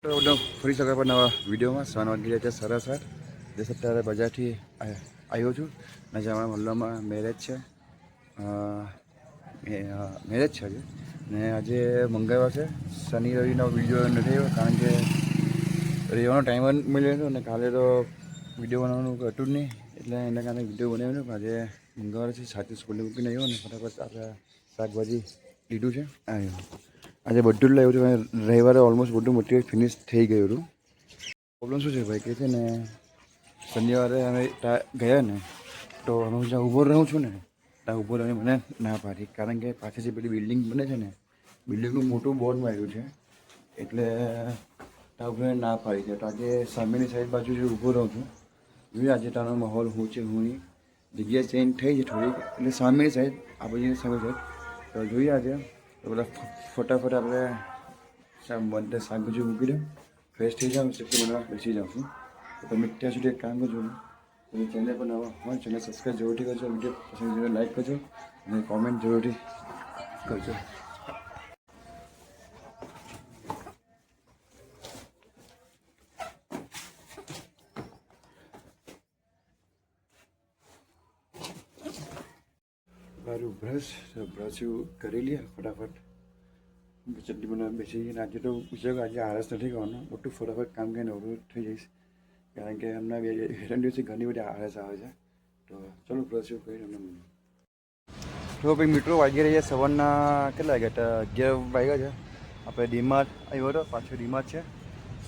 ફરી શકાય પણ નવા વિડીયોમાં સન વાગી રહ્યા છે સરસ જે અત્યારે બજારથી આવ્યો છું અને જે અમારા મહલ્લામાં મેરેજ છે મેરેજ છે આજે ને આજે મંગળવાર છે શનિ રવિનો વિડીયો નથી આવ્યો કારણ કે રહેવાનો ટાઈમ જ મળ્યો હતો અને કાલે તો વિડીયો બનાવવાનું હતું જ નહીં એટલે એના કારણે વિડીયો બનાવ્યો આજે મંગળવાર છે સાથે સ્કૂલે મૂકીને આવ્યો ને ફટાફટ આપણે શાકભાજી લીધું છે આવ્યો આજે બધું જ લાવ્યું હતું રવિવારે ઓલમોસ્ટ બધું મટીરિયલ ફિનિશ થઈ ગયું હતું પ્રોબ્લેમ શું છે ભાઈ કે છે ને શનિવારે અમે ગયા ને તો હું જ્યાં ઊભો રહું છું ને ત્યાં ઊભો રહીને મને ના પાડી કારણ કે પાછળ જે પેલી બિલ્ડિંગ બને છે ને બિલ્ડિંગનું મોટું બોર્ડ માર્યું છે એટલે ત્યાં ઉભો ના પાડી છે તો આજે સામેની સાઈડ બાજુ જે ઊભો રહું છું જોઈએ આજે તારો માહોલ શું છે હું જગ્યા ચેન્જ થઈ છે થોડીક એટલે સામેની સાઈડ આ બધી સામે સાઈડ તો જોઈએ આજે તો બધા ફટાફટ આપણે બધા શાકભાજી મૂકી દઉં ફ્રેશ થઈ જાઉં સબ્જી બનાવવા બેસી જાઉં છું તો તમે ત્યાં સુધી એક કામ કરજો તમે ચેનલ પર નવા હોય ચેનલ સબસ્ક્રાઈબ જરૂરથી કરજો વિડીયો પસંદ કરીને લાઈક કરજો અને કોમેન્ટ જરૂરથી કરજો મારું બ્રશ કરી લે ફટાફટ ચટણી બનાવવા બેસી જઈને આજે તો પૂછ્યું આજે આળસ નથી કરવાનો મોટું ફટાફટ કામ કરીને અવરોધ થઈ જઈશ કારણ કે હમણાં બે દિવસથી ઘણી બધી આળસ આવે છે તો ચલો બ્રશ કરી તમને તો ભાઈ મિત્રો વાગી રહ્યા સવારના કેટલા વાગ્યા હતા 11 વાગ્યા છે આપણે ડીમાર્ટ આવ્યો હતો પાછું ડીમાર્ટ છે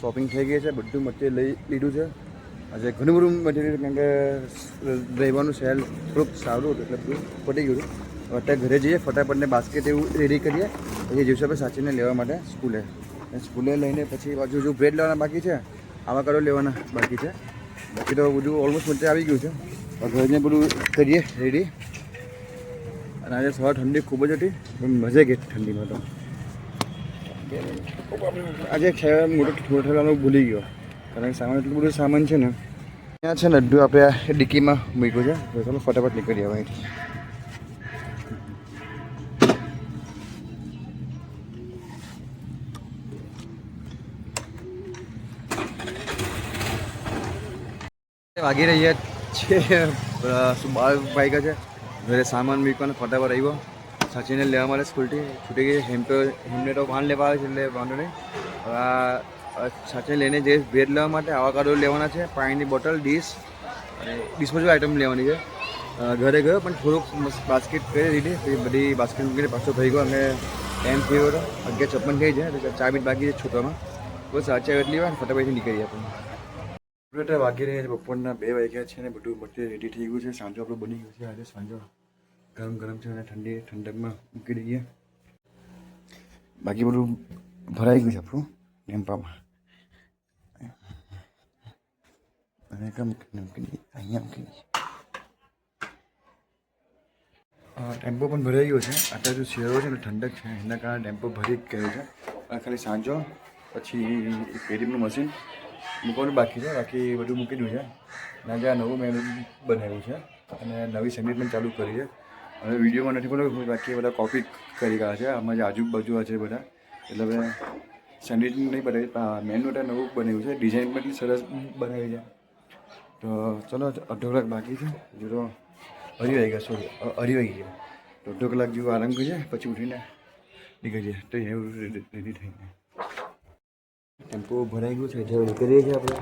શોપિંગ થઈ ગઈ છે બધું મટીરિયલ લઈ લીધું છે આજે ઘણું બધું મટીરિયલ કારણ કે રહેવાનું સેલ થોડુંક સારું હતું એટલે બધું પટી ગયું હતું અત્યારે ઘરે જઈએ ફટાફટને બાસ્કેટ એવું રેડી કરીએ પછી દિવસે આપણે સાચીને લેવા માટે સ્કૂલે લઈને પછી બાજુ જો બ્રેડ લેવાના બાકી છે આવાકાડો લેવાના બાકી છે બાકી તો બધું ઓલમોસ્ટ મટીરિયલ આવી ગયું છે ઘરને બધું કરીએ રેડી અને આજે સવાર ઠંડી ખૂબ જ હતી મજા ગઈ ઠંડીમાં તો આજે મોટો ઠેલાનું ભૂલી ગયો કારણ કે સામાન એટલું બધું સામાન છે ને ત્યાં છે ને બધું આપણે ડિક્કીમાં મૂક્યું છે તો ચાલો ફટાફટ નીકળી આવે અહીંથી વાગી રહ્યા છે 12 વાગ્યા છે ઘરે સામાન મૂકવાનો ફટાફટ આવ્યો સાચીને લેવા માટે સ્કૂલથી છૂટી ગઈ એમને તો વાન લેવા આવે છે એટલે વાંધો નહીં સાથે લઈને જે બ્રેડ લેવા માટે આવાકાડો લેવાના છે પાણીની બોટલ ડીશ અને ડિસ્પોઝેબલ આઇટમ લેવાની છે ઘરે ગયો પણ થોડુંક બાસ્કેટ કરી દીધી પછી બધી બાસ્કેટ મૂકીને પાછો થઈ ગયો અને ટાઈમ થયો હતો 11:56 થઈ જાય એટલે 4 મિનિટ બાકી છે છૂટવામાં બસ સાચા એટલી વાર ફટાફટથી નીકળી આપણે વાગી રહ્યા છે બપોરના 2 વાગ્યા છે ને બધું મટીરિયલ રેડી થઈ ગયું છે સાંજો આપણું બની ગયું છે આજે સાંજો ગરમ છે અને ઠંડકમાં મૂકી દઈએ બાકી બધું ભરાઈ ગયું છે આપણું ટેમ્પામાં અને અહીંયા મૂકી દઈએ ટેમ્પો પણ ભરાઈ ગયો છે અત્યારે જો શિયાળો છે ને ઠંડક છે એના કારણે ટેમ્પો ભરી ગયો છે ખાલી સાંજો પછી પેટીનું મશીન મૂકવાનું બાકી છે બાકી બધું મૂકી દીધું છે અને આજે આ નવું મેનુ બનાવ્યું છે અને નવી સેન્ડવિચ પણ ચાલુ કરી છે હવે વિડીયોમાં નથી બોલો બાકી બધા કોપી કરી ગયા છે આમાં જે આજુબાજુ છે બધા એટલે હવે સેન્ડવિચ નહીં બનાવી મેનુ નવું બનાવ્યું છે ડિઝાઇન પણ એટલી સરસ બનાવી છે તો ચલો 1.5 કલાક બાકી છે હજુ તો 2:30 વાગ્યા સોરી 2:30 વાગી ગયા તો 1.5 કલાક જેવું આરામ કરીએ પછી ઉઠીને નીકળી જઈએ તો એવું રેડી થઈને ટેમ્પો ભરાઈ ગયું છે જે કરીએ છીએ આપણે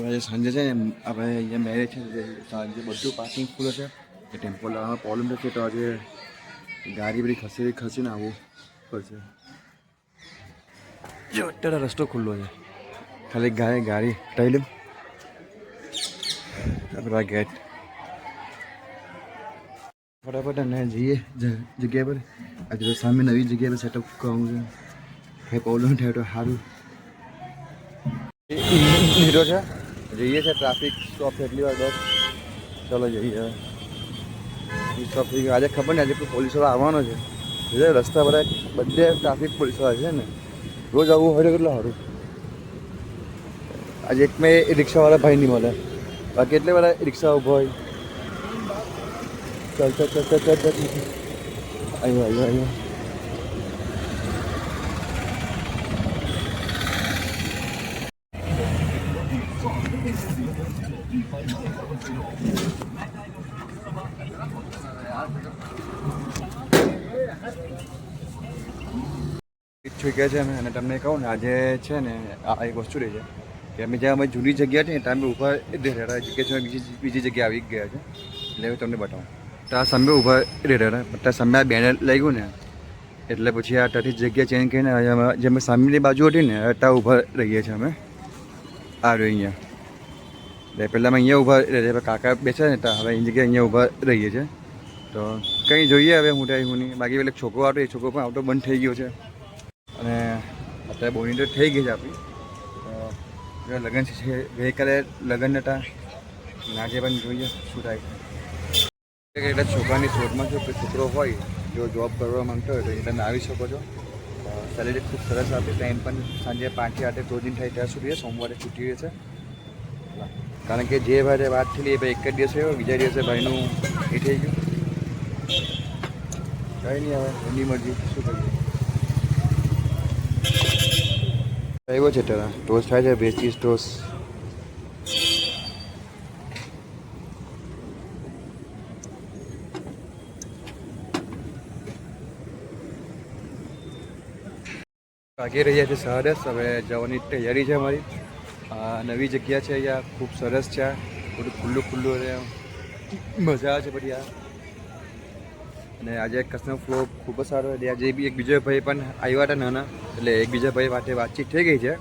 આજે સાંજે છે ને આપણે અહીંયા મેરેજ છે સાંજે બધું પાર્કિંગ ફૂલ હશે એ ટેમ્પો લાવવામાં પ્રોબ્લેમ થશે તો આજે ગાડી બધી ખસીને આવવું પડશે જો અત્યારે રસ્તો ખુલ્લો છે ખાલી ગાડી હટાવી લઉં આપણે ગેટ ફટાફટ અને જઈએ જગ્યા પર આજે તો સામે નવી જગ્યા પર સેટઅપ કરવાનું છે કંઈ પ્રોબ્લેમ થયો તો સારું લીધો છે, જઈએ છે ટ્રાફિક સ્ટોપ એટલી વાર બસ. ચલો જઈએ સ્ટોપ થઈ ગયો. આજે ખબર નહીં આજે પોલીસવાળો આવવાનો છે. એટલે રસ્તા બધા બધે ટ્રાફિક પોલીસવાળા છે ને, રોજ આવવું હોય તો કેટલું સારું. આજે એક મેં રિક્ષાવાળા ભાઈ નહીં મળે, બાકી એટલે બધા રિક્ષા ઊભો હોય. ચાલ ચાલ ચાલ ચાલ ચાલ આવ્યો આવ્યો આવ્યો. ઠીક છે અમે અને તમને કહું ને આજે છે ને આ એક વસ્તુ રહી છે કે અમે જ્યાં અમે જૂની જગ્યા છે ને ત્યાં અમે ઊભા રહેતા જગ્યા છે બીજી જગ્યાએ આવી ગયા છે એટલે હું તમને બતાવું. તો આ સામે ઊભા રહેતા હતા સામે આ બેનર લઈ ગયું ને એટલે પછી આ ત્યાંથી જગ્યા ચેન્જ કરીને જે અમે સામેની બાજુ હતી ને ત્યાં ઊભા રહીએ છીએ અમે. આ રહ્યો અહીંયા એટલે પહેલાં અમે અહીંયા ઊભા રહીએ કાકા બેસે ને ત્યાં હવે એની જગ્યાએ અહીંયા ઊભા રહીએ છીએ. તો કંઈ જોઈએ હવે હું થાય હું નહીં. બાકી પેલો છોકરો આવતો એ છોકરો પણ આવતો બંધ થઈ ગયો છે અને અત્યારે બોની તો થઈ ગઈ છે આપણી. લગ્ન છે ગઈકાલે લગ્ન હતા આજે પણ જોઈએ શું થાય. એટલે છોકરાની શોધમાં જો કોઈ છોકરો હોય જો જોબ કરવા માંગતો હોય તો એ તમે આવી શકો છો. સેલેરી ખૂબ સરસ આપે. ટાઈમ પણ સાંજે 5 થી 8 ક્લોઝિંગ થાય ત્યાં સુધી સોમવારે છૂટી રહે છે. કારણ કે જે ભાઈ વાત થયેલી એ ભાઈ એક જ દિવસે આવ્યો, બીજા દિવસે ભાઈનું એ થઈ ગયું. કંઈ નહીં હવે એની મરજી શું કરીએ. આવ્યો છે તારા ટોસ થાય છે વેજ ચીઝ ટોસ. વાગી રહ્યા છે 10:30. હવે જવાની તૈયારી છે અમારી. નવી જગ્યા છે અહીંયા ખૂબ સરસ છે. થોડું ખુલ્લું ખુલ્લું રહે મજા આવે છે બધી આ. અને આજે કસ્ટમર ફ્લો ખૂબ જ સારો. આજે બી એક બીજો ભાઈ પણ આવ્યા હતા નાના એટલે એક બીજા ભાઈ માટે વાતચીત થઈ ગઈ છે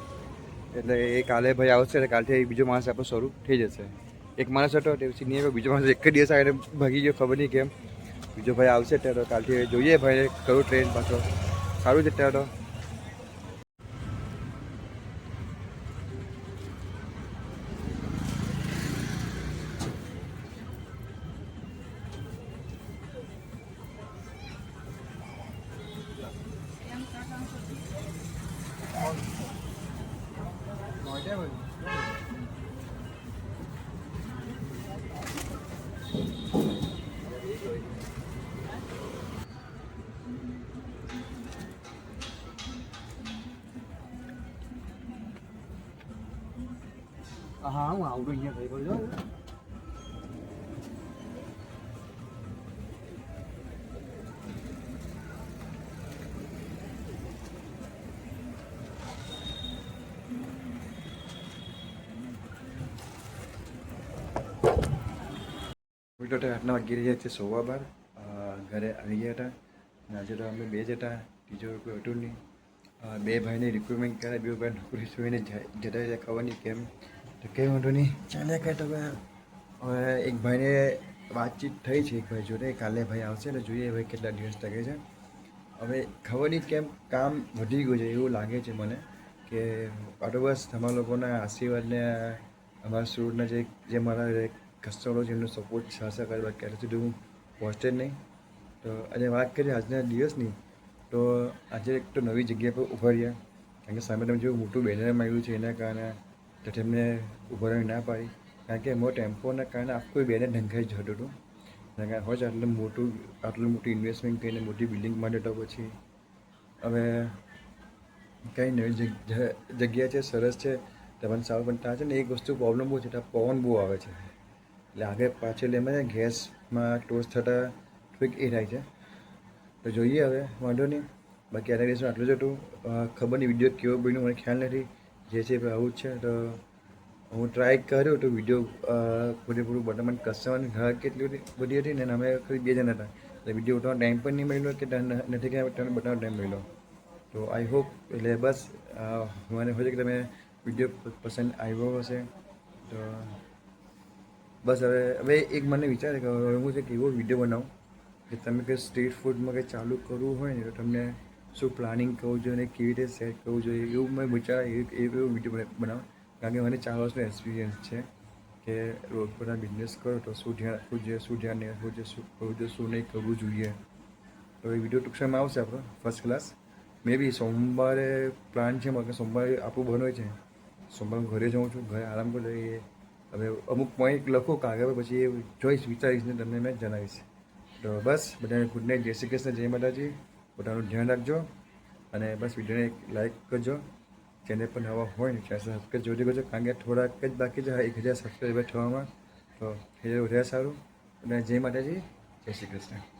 એટલે એ કાલે ભાઈ આવશે એટલે કાલથી બીજો માણસ આપણો શરૂ થઈ જશે. એક માણસ હતો તે પછી નહીં આવ્યો, બીજો માણસ એક જ દિવસ આવીને ભાગી ગયો ખબર નહીં કેમ. બીજો ભાઈ આવશે ત્યારે કાલથી જોઈએ ભાઈ કરું ટ્રેન પાછો સારું છે ત્યારે. હા હું આવડું અહીંયા ભાઈ બોલો. આટલા વાગી રહ્યા છે 12:15. ઘરે આવી ગયા હતા અને આજે તો અમે 2 જ હતા, ત્રીજો કોઈ હતું નહીં. 2 ભાઈને રિક્રુટમેન્ટ કરે, 2 ભાઈ નોકરી જોઈને જતા રહ્યા ખબર નહીં કેમ. તો કંઈ વાંધો નહીં ચાલ્યા કંઈ. તો હવે એક ભાઈને વાતચીત થઈ છે એક ભાઈ જોડે, કાલે ભાઈ આવશે એટલે જોઈએ ભાઈ કેટલા દિવસ લાગે છે. હવે ખબર નહીં કેમ કામ વધી ગયું છે એવું લાગે છે મને કે આ તો બસ તમારા લોકોના આશીર્વાદને અમારા સુરતના જે મારા કસ્ટમરો છે એમનો સપોર્ટ સાથે કરે બાકી અત્યાર સુધી હું પહોંચે જ નહીં. તો આજે વાત કરીએ આજના દિવસની તો આજે એક તો નવી જગ્યા પર ઉભા રહ્યા કારણ કે સામે તમે જેવું મોટું બેનર આવ્યું છે એના કારણે તો તેમને ઊભા રહેવાની ના પાડી કારણ કે એમાં ટેમ્પોના કારણે આખું બેનર ઢંકાઈ જતું હતું. કારણ કે હોય આટલું મોટું ઇન્વેસ્ટમેન્ટ કરીને મોટી બિલ્ડિંગ માટે તો પછી હવે કંઈ નવી જગ્યા છે સરસ છે તમને સારું પણ ત્યાં છે ને એક વસ્તુ પ્રોબ્લેમ બહુ છે ત્યાં પવન બહુ આવે છે એટલે આગળ પાછળ એમાં ગેસમાં ટોસ થતાં થોડીક એ થાય છે. તો જોઈએ હવે વાંધો નહીં. બાકી આના દિવસમાં આટલું જ હતું. ખબર નહીં વિડીયો કેવો બન્યો મને ખ્યાલ નથી. જે છે આવું જ છે. તો હું ટ્રાય કર્યો તો વિડીયો પૂરેપૂરું બધામાં કસ્ટમરની ઘર કેટલી બધી હતી ને અમે ખાલી 2 જણ હતા એટલે વિડીયો ઉઠવાનો ટાઈમ પણ નહીં મળ્યો કે નથી કે તમને બધાનો ટાઈમ મળ્યો. તો આઈ હોપ એટલે બસ મને હોય છે કે તમે વિડીયો પસંદ આવ્યો હશે. તો બસ હવે એક મને વિચાર કે હવે હું છે કે એવો વિડીયો બનાવું કે તમે કંઈ સ્ટ્રીટ ફૂડમાં કંઈ ચાલુ કરવું હોય ને તો તમને શું પ્લાનિંગ કરવું જોઈએ અને કેવી રીતે સેટ કરવું જોઈએ એવું મેં વિચાર એવો વિડીયો બનાવું. કારણ કે મને 4 વર્ષનો એક્સપિરિયન્સ છે કે રોજ પર બિઝનેસ કરો તો શું ધ્યાન રાખવું જોઈએ, શું ધ્યાન નહીં રાખવું જોઈએ, શું કરવું જોઈએ, શું નહીં કરવું જોઈએ. તો એ વિડીયો ટૂંક સમયમાં આવશે આપણો ફર્સ્ટ ક્લાસ. મે બી સોમવારે પ્લાન છે મારે કે સોમવારે આપણું બંધ હોય છે. સોમવારે ઘરે જાઉં છું, ઘરે આરામ કરી લઈએ. હવે અમુક પોઈન્ટ લખો કાગળ પર, પછી એ જોઈશ, વિચારીશ ને તમને મેં જણાવીશ. તો બસ બધાને ગુડ નાઇટ, જય શ્રી કૃષ્ણ, જય માતાજી. પોતાનું ધ્યાન રાખજો અને બસ વિડીયોને એક લાઈક કરજો. ચેનલ પર નવા હોય ને ચેનલ સબસ્ક્રાઈબ જોઈ કરજો, કારણ કે થોડાક જ બાકી છે 1000 સબસ્ક્રાઈબર થવામાં. તો એ વધારે સારું. અને જય માતાજી, જય શ્રી કૃષ્ણ.